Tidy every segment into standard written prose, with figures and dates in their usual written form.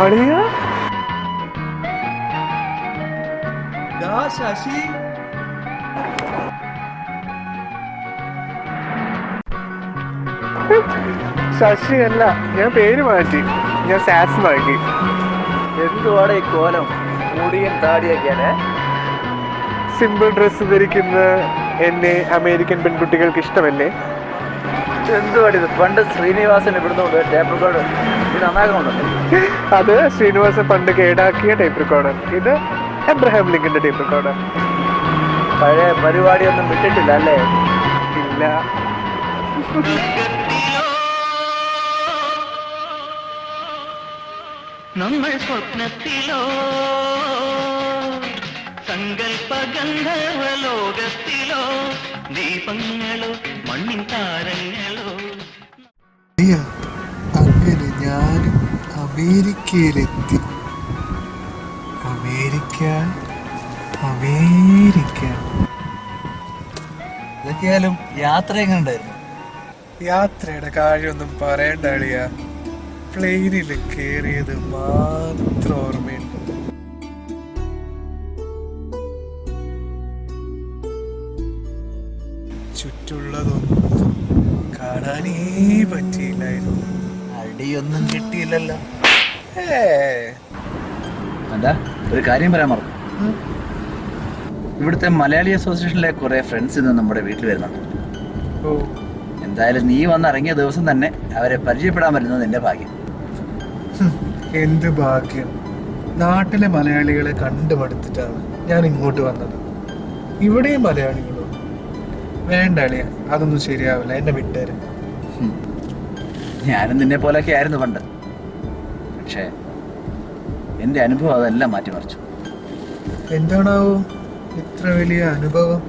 അളിയ ശശി ശശി അല്ല, ഞാൻ പേര് മാറ്റി. ഞാൻ സാസ് മാറ്റി. എന്തുവാടെ ഈ കോലം? മുടിയും താടിയൊക്കെയാണ്. സിമ്പിൾ ഡ്രസ് ധരിക്കുന്ന എന്നെ അമേരിക്കൻ പെൺകുട്ടികൾക്ക് ഇഷ്ടമല്ലേ? എന്തുവാടിത്? പണ്ട് ശ്രീനിവാസൻ ഇവിടുന്ന് ടേപ്പ് റെക്കോർഡ് ഇത് നന്നാക്കുന്നുണ്ടോ? അത് ശ്രീനിവാസൻ പണ്ട് കേടാക്കിയ ടേപ്പ് റെക്കോർഡർ. ഇത് എബ്രഹാം ലിങ്കന്റെ ടേപ്പ് റെക്കോർഡർ. പഴയ പരിപാടിയൊന്നും വിട്ടിട്ടില്ല അല്ലേ? ഇല്ല. നമ്മൾ സ്വപ്നത്തിലോ സങ്കൽപ്പ ഗന്ധർവലോകത്തിലോ ദീപങ്ങളോ മണ്ണിൻ താരങ്ങളോ. അങ്ങനെ ഞാനും അമേരിക്കയിലെത്തി. America America. ഇതൊക്കെയാലും യാത്ര എങ്ങനെ ഉണ്ടായിരുന്നു? യാത്രയുടെ കാര്യമൊന്നും പറയണ്ട അളിയ. പ്ലെയിനിൽ കയറിയത് മാത്രം ഓർമ്മയുണ്ട്. ചുറ്റുള്ളതൊന്നും കാണാനേ പറ്റിയില്ലായിരുന്നു. അടിയൊന്നും കിട്ടിയില്ലല്ലോ. എന്താ ഒരു കാര്യം പറയാൻ മറന്നു. ഇവിടുത്തെ മലയാളി അസോസിയേഷനിലെ കുറെ ഫ്രണ്ട്സ് ഇന്ന് നമ്മുടെ വീട്ടിൽ വരുന്നുണ്ട്. എന്തായാലും നീ വന്നിറങ്ങിയ ദിവസം തന്നെ അവരെ പരിചയപ്പെടാൻ പറ്റുന്നത് നിന്റെ ഭാഗ്യം. എന്ത് ഭാഗ്യം! നാട്ടിലെ മലയാളികളെ കണ്ടുമടുത്തിട്ടാണ് ഞാൻ ഇങ്ങോട്ട് വന്നത്. ഇവിടെയും മലയാളികളോ? വേണ്ട അളിയ, അതൊന്നും ശരിയാവില്ല. എന്നെ വിട്ടേര്. ഞാനും നിന്നെ പോലെയൊക്കെ ആയിരുന്നു പണ്ട്. പക്ഷേ എൻ്റെ അനുഭവം അതെല്ലാം മാറ്റിമറിച്ചു. എന്താണാവോ ഇത്ര വലിയ അനുഭവം?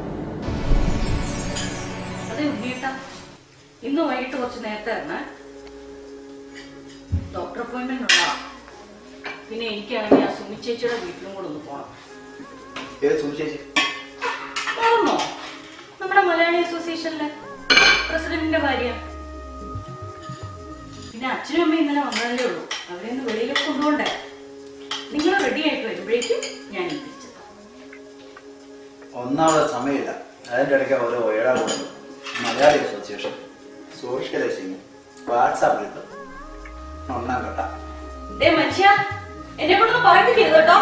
ഇന്ന് വൈകിട്ട് കുറച്ച് നേരത്തെ തന്നെ ഡോക്ടർ അപ്പോയിന്റ്മെന്റ് ഉള്ള. പിന്നെ എനിക്കാണെങ്കിൽ ആ സുമി ചേച്ചിയുടെ വീട്ടിലും കൂടെ ഒന്ന് പോണം. മറന്നോ? നമ്മുടെ മലയാളി അസോസിയേഷനിലെ പ്രസിഡന്റിന്റെ ഭാര്യ. പിന്നെ അച്ഛനും അമ്മയും ഇന്നലെ വന്നതല്ലേ ഉള്ളൂ. അവരെ ഒന്ന് വെളിയിലേക്ക് കൊണ്ടുപോണ്ടേ? നിങ്ങൾ റെഡി ആയിട്ട് വരുമ്പോഴേക്കും ഞാൻ തിരിച്ചെത്താം. ഒന്നാമത് സമയമില്ല. അതിൻ്റെ ഇടയ്ക്ക് ഓരോ ഏഴാളുണ്ട്. മലയാളി അസോസിയേഷൻ, സോഷ്യലൈസിങ്, വാട്സാപ്പിൽ ഒന്നാം ഘട്ട. മനുഷ്യ എന്നെ കൊണ്ടൊന്ന് പറഞ്ഞിരിക്കരുത് കേട്ടോ.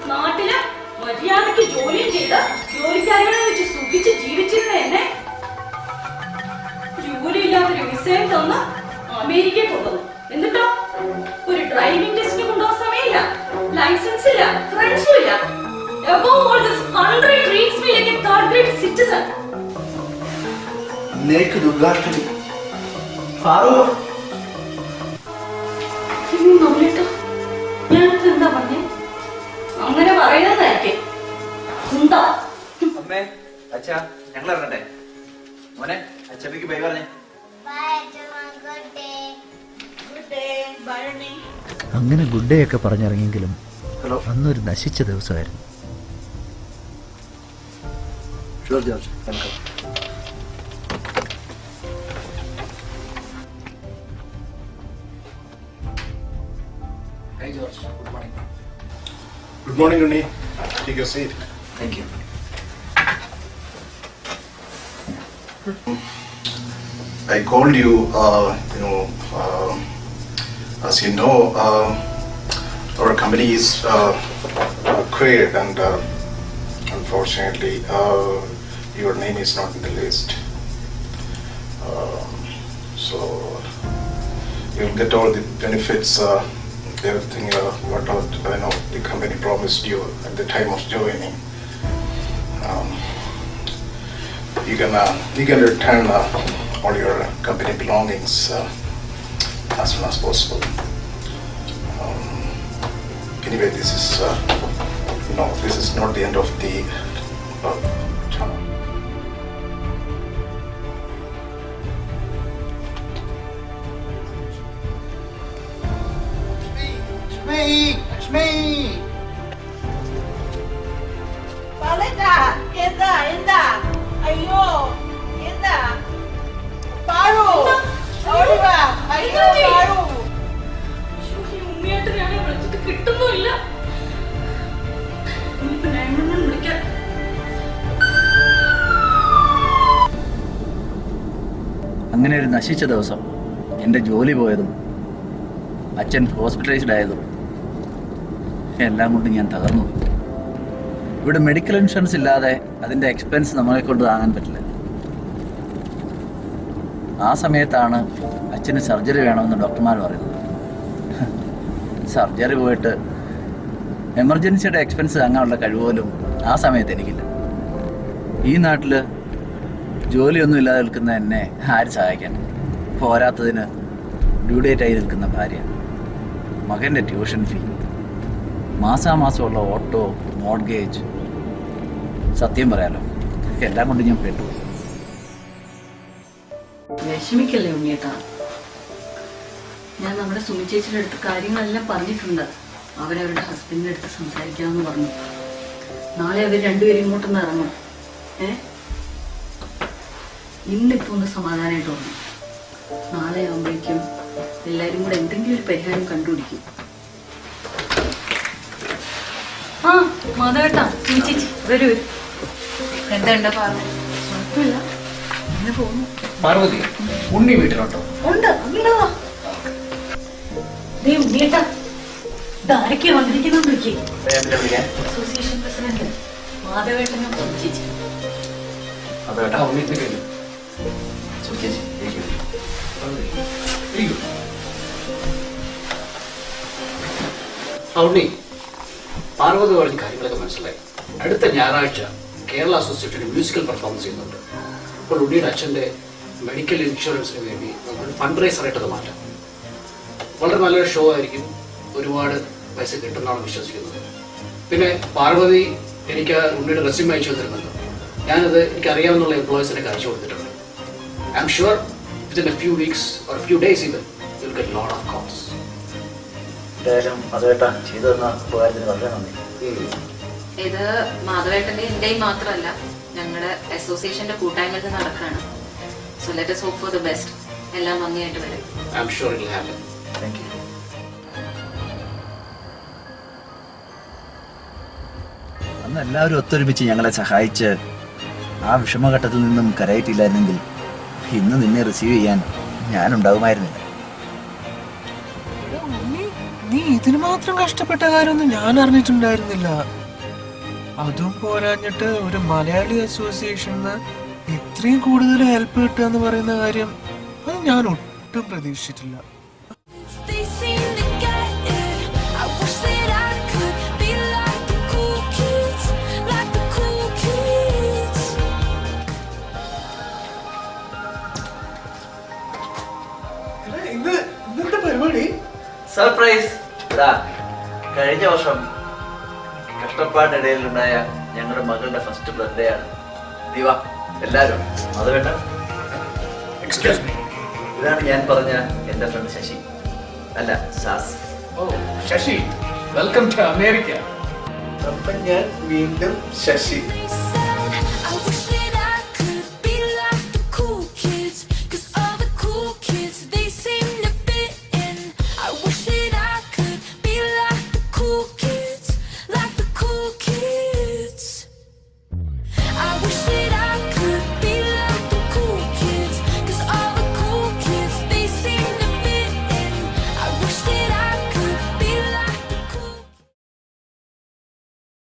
നാട്ടില് മര്യാദക്ക് ജോലിയും ചെയ്ത് ജോലിക്കാരികളെ വെച്ച് സുഖിച്ച് ജീവിച്ചിരുന്ന എന്നെ ജോലിയില്ലാത്തൊരു വിസയും തന്ന് അമേരിക്കയിൽ കൊണ്ടുവന്നു. എന്നിട്ടോ ഒരു ഡ്രൈവിംഗ് ടെസ്റ്റിന് കൊണ്ടുപോകാൻ സമയമില്ല, ലൈസൻസ് ഇല്ല, ഫ്രണ്ട്സും ഇല്ല. Above all, this country treats me like a third-rate citizen. Naked Ugarte. Faru. Ini namanya ഞാനത് എന്താ പറഞ്ഞേ? അങ്ങനെ പറയുന്നതായിരിക്കും. എന്താ? അമ്മേ, അച്ഛാ, ഞങ്ങൾ ഇറങ്ങട്ടെ. മോനെ, അച്ഛമ്മയ്ക്ക് ബൈ പറഞ്ഞേ. അങ്ങനെ ഗുഡ് ഡേ ഒക്കെ പറഞ്ഞിറങ്ങിയെങ്കിലും അന്നൊരു നശിച്ച ദിവസമായിരുന്നു. Sure, George. Welcome. Hey, George. Good morning. Good morning, Unni. Take your seat. Thank you. I called you, as you know, our company is acquired and unfortunately your name is not in the list. So you'll get all the benefits, everything what the company promised you at the time of joining. You can return all your company belongings as soon as possible. Anyway, this is this is not the end of the channel. Lakshmi! Paleta, എന്താ? അയ്യോ, എന്താ? പാറു, ഓടി വാ. അയ്യോ, പാറു. ഉണ്ണിയേട്ടനാ ഒന്നുമില്ല. ഇനിയിപ്പോ 911 വിളിക്കാം. അങ്ങനെ ഒരു നശിച്ച ദിവസം എൻ്റെ ജോലി പോയതും അച്ഛൻ ഹോസ്പിറ്റലൈസ്ഡ് ആയതും എല്ലാം കൊണ്ട് ഞാൻ തകർന്നു പോയി. ഇവിടെ മെഡിക്കൽ ഇൻഷുറൻസ് ഇല്ലാതെ അതിൻ്റെ എക്സ്പെൻസ് നമ്മളെ കൊണ്ട് താങ്ങാൻ പറ്റില്ല. ആ സമയത്താണ് അച്ഛന് സർജറി വേണമെന്ന് ഡോക്ടർമാർ പറയുന്നത്. സർജറി പോയിട്ട് എമർജൻസിയുടെ എക്സ്പെൻസ് താങ്ങാനുള്ള കഴിവ് പോലും ആ സമയത്ത് എനിക്കില്ല. ഈ നാട്ടിൽ ജോലിയൊന്നും ഇല്ലാതെ നിൽക്കുന്ന എന്നെ ആര് സഹായിക്കാൻ? പോരാത്തതിന് ഡ്യൂ ഡേറ്റായി നിൽക്കുന്ന ഭാര്യ, മകൻ്റെ ട്യൂഷൻ ഫീ, മാസാമാസമുള്ള ഓട്ടോ, മോർഗേജ്. സത്യം പറയാലോ, എല്ലാം കൊണ്ട് ഞാൻ പെട്ടുപോയി. വിഷമിക്കല്ലേ ഉണ്ണിയേട്ടാ. ഞാൻ നമ്മുടെ സുമി ചേച്ചിയുടെ അടുത്ത് കാര്യങ്ങളെല്ലാം പറഞ്ഞിട്ടുണ്ട്. അവരവരുടെ ഹസ്ബൻഡിന്റെ അടുത്ത് സംസാരിക്കാമെന്ന് പറഞ്ഞു. നാളെ അവർ രണ്ടുപേരും ഇങ്ങോട്ടൊന്ന് ഇറങ്ങും. ഇന്നിപ്പോ ഒന്ന് സമാധാനമായിട്ട് തോന്നും. നാളെ ആകുമ്പോഴേക്കും എല്ലാരും കൂടെ എന്തെങ്കിലും ഒരു പരിഹാരം കണ്ടുപിടിക്കും. ആ മാധവേട്ടാ, സുമി ചേച്ചി വരൂ. എന്തുണ്ട് പറഞ്ഞു? കുഴപ്പമില്ല, അങ്ങനെ പോകുന്നു. പാർവതി, ഉണ്ണി വീട്ടിലുണ്ടോ? ഉണ്ട്, അങ്ങോട്ടാ. ഉണ്ണിയേട്ടാ, ഇതാരൊക്കെയാ വന്നിരിക്കുന്നത് നോക്കി. അസോസിയേഷൻ പ്രസിഡന്റ് മാധവേട്ടനും സുമി ചേച്ചി. ഉണ്ണി, പാർവതി പറഞ്ഞ കാര്യങ്ങളൊക്കെ മനസ്സിലായി. അടുത്ത ഞായറാഴ്ച കേരള അസോസിയേഷൻ മ്യൂസിക്കൽ പെർഫോമൻസ് ചെയ്യുന്നുണ്ട്. അപ്പോൾ ഉണ്ണിയുടെ അച്ഛൻ്റെ മെഡിക്കൽ ഇൻഷുറൻസിന് വേണ്ടി നമുക്ക് ഫണ്ട് റൈസറായിട്ട് അത് മാറ്റാം. വളരെ നല്ലൊരു ഷോ ആയിരിക്കും. ഒരുപാട് പൈസ കിട്ടുന്നതാണ് വിശ്വസിക്കുന്നത്. പിന്നെ പാർവതി എനിക്ക് ഉണ്ണിയുടെ റെസ്യൂം അയച്ചു തന്നിരുന്നുണ്ട്. ഞാനത് എനിക്കറിയാവുന്ന എംപ്ലോയീസിനൊക്കെ അയച്ചു കൊടുത്തിട്ടുണ്ട്. I am sure within a few weeks or few days even you will get lot of calls. എന്തായാലും അതുവേട്ടാ ചെയ്തു തന്ന ഉപകാരത്തിന് വളരെ നന്ദി. ഇത് മാധവേട്ടന്റെ എന്റെയും മാത്രമല്ല, ഞങ്ങളുടെ അസോസിയേഷന്റെ കൂട്ടായ്മയിൽ നടക്കുകയാണ്. So let us hope for the best. എല്ലാം ഭംഗിയായിട്ട് വരും. I am sure it will happen. Thank you. അന്ന് എല്ലാവരും ഒത്തൊരുമിച്ച് ഞങ്ങളെ സഹായിച്ച് ആ വിഷമഘട്ടത്തിൽ നിന്നും കരയിട്ടില്ലായിരുന്നെങ്കിൽ ഇന്ന് നിന്നെ റിസീവ് ചെയ്യാൻ ഞാനുണ്ടാകുമായിരുന്നില്ല. നീ ഇതിന് മാത്രം കഷ്ടപ്പെട്ട കാര്യമൊന്നും ഞാൻ അറിഞ്ഞിട്ടുണ്ടായിരുന്നില്ല. അതും പോരാഞ്ഞിട്ട് ഒരു മലയാളി അസോസിയേഷന് ഇത്രയും കൂടുതൽ ഹെൽപ്പ് കിട്ടുക എന്ന് പറയുന്ന കാര്യം അത് ഞാൻ ഒട്ടും പ്രതീക്ഷിച്ചിട്ടില്ല. ഇന്നത്തെ പരിപാടി സർപ്രൈസ്. കഴിഞ്ഞ വർഷം കഷ്ടപ്പാടിനിടയിലുണ്ടായ ഞങ്ങളുടെ മകളുടെ ഫസ്റ്റ് ബർത്ത്ഡേ ആണ്. ദിവാ എല്ലാവരും അത് വേണ്ട. എക്സ്ക്യൂസ് മീ, ഇതാണ് ഞാൻ പറഞ്ഞ എൻ്റെ ഫ്രണ്ട് ശശി, അല്ല സാസ്. ഓ ശശി, വെൽക്കം ടു അമേരിക്ക. അപ്പം ഞാൻ വീണ്ടും ശശി.